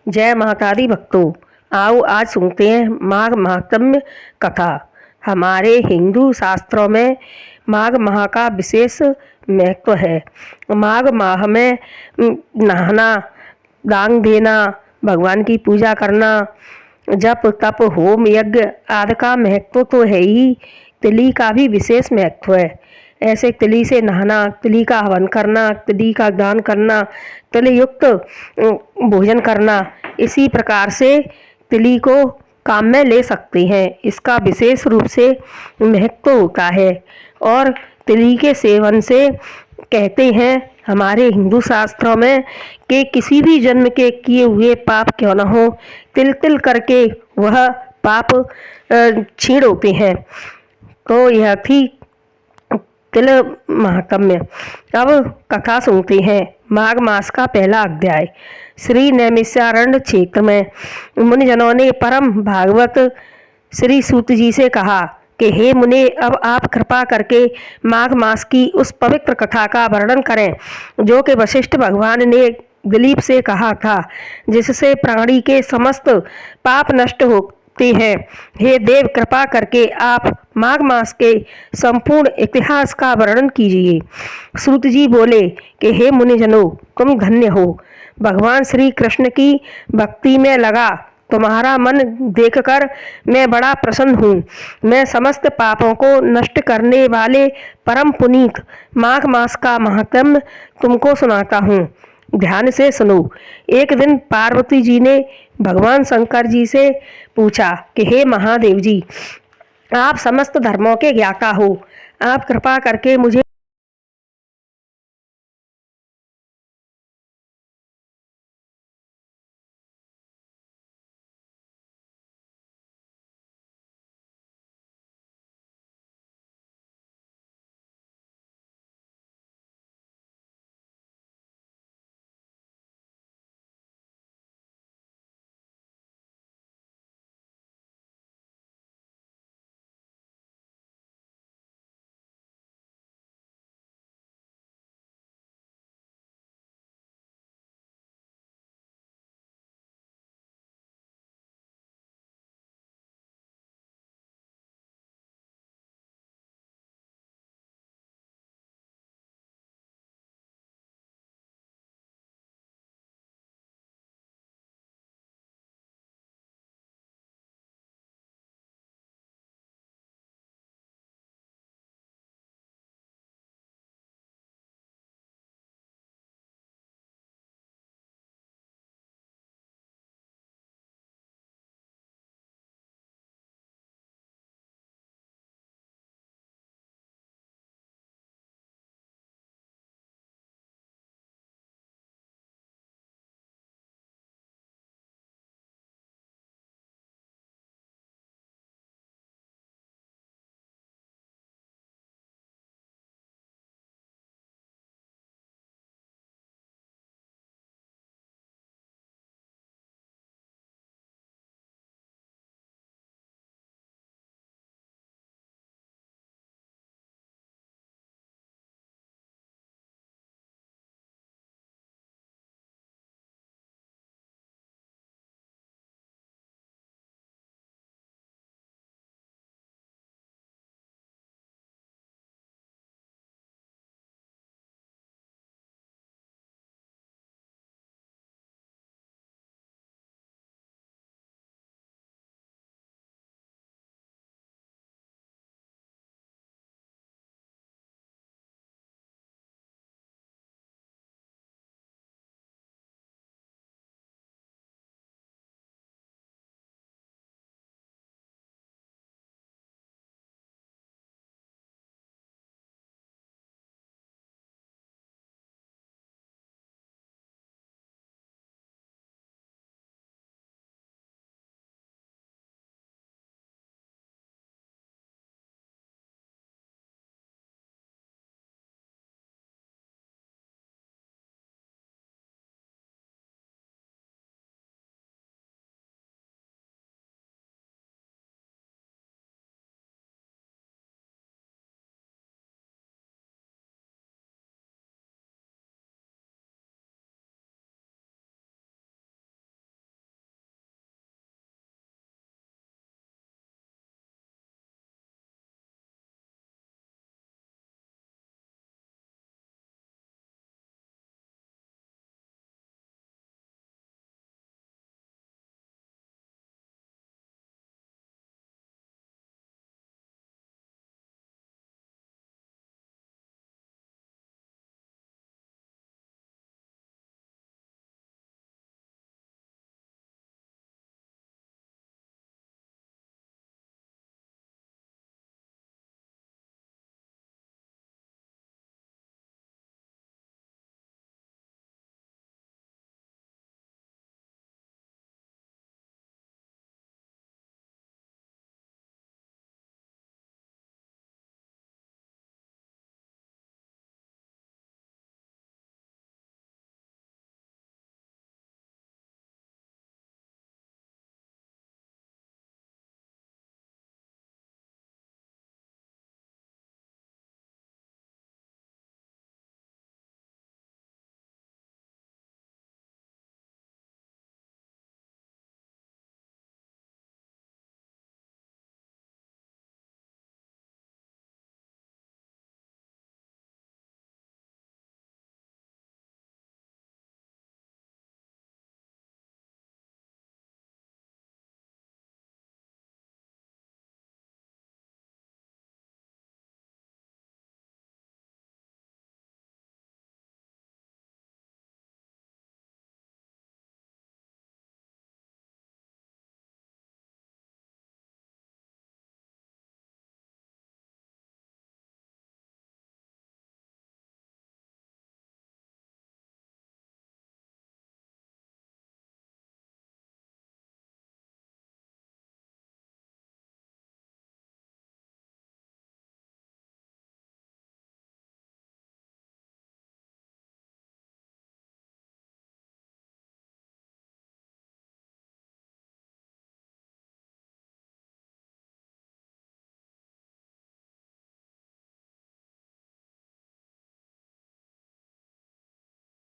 जय महाकाली भक्तों, आओ आज सुनते हैं माघ महात्म्य कथा। हमारे हिंदू शास्त्रों में माघ माह का विशेष महत्व है। माघ माह में नहाना, दान देना, भगवान की पूजा करना, जप तप होम यज्ञ आदि का महत्व तो है ही, तिली का भी विशेष महत्व है। ऐसे तिली से नहाना, तिली का हवन करना, तिली का दान करना, तिल युक्त भोजन करना, इसी प्रकार से तिली को काम में ले सकते हैं। इसका विशेष रूप से महत्व होता है और तिली के सेवन से कहते हैं हमारे हिंदू शास्त्रों में कि किसी भी जन्म के किए हुए पाप क्यों न हो, तिल तिल करके वह पाप छीण होते हैं। तो यह थी तिल महात्म्य। अब कथा सुनते हैं। माघ मास का पहला अध्याय। श्री नैमिषारण्य क्षेत्र में मुनिजनों ने परम भागवत श्री सूत जी से कहा कि हे मुने, अब आप कृपा करके माघ मास की उस पवित्र कथा का वर्णन करें जो कि वशिष्ठ भगवान ने दिलीप से कहा था, जिससे प्राणी के समस्त पाप नष्ट होते हैं। हे देव, कृपा करके आप माघ मास के संपूर्ण इतिहास का वर्णन कीजिए। सूत जी बोले कि हे मुनिजनों, तुम धन्य हो। भगवान श्री कृष्ण की भक्ति में लगा तुम्हारा मन देखकर मैं बड़ा प्रसन्न हूँ। मैं समस्त पापों को नष्ट करने वाले परम पुनीत माघ मास का महात्म्य तुमको सुनाता हूँ। ध्यान से सुनो। एक दिन पार्वती जी ने भगवान शंकर जी से पूछा कि हे महादेव जी, आप समस्त धर्मों के ज्ञाता हो, आप कृपा करके मुझे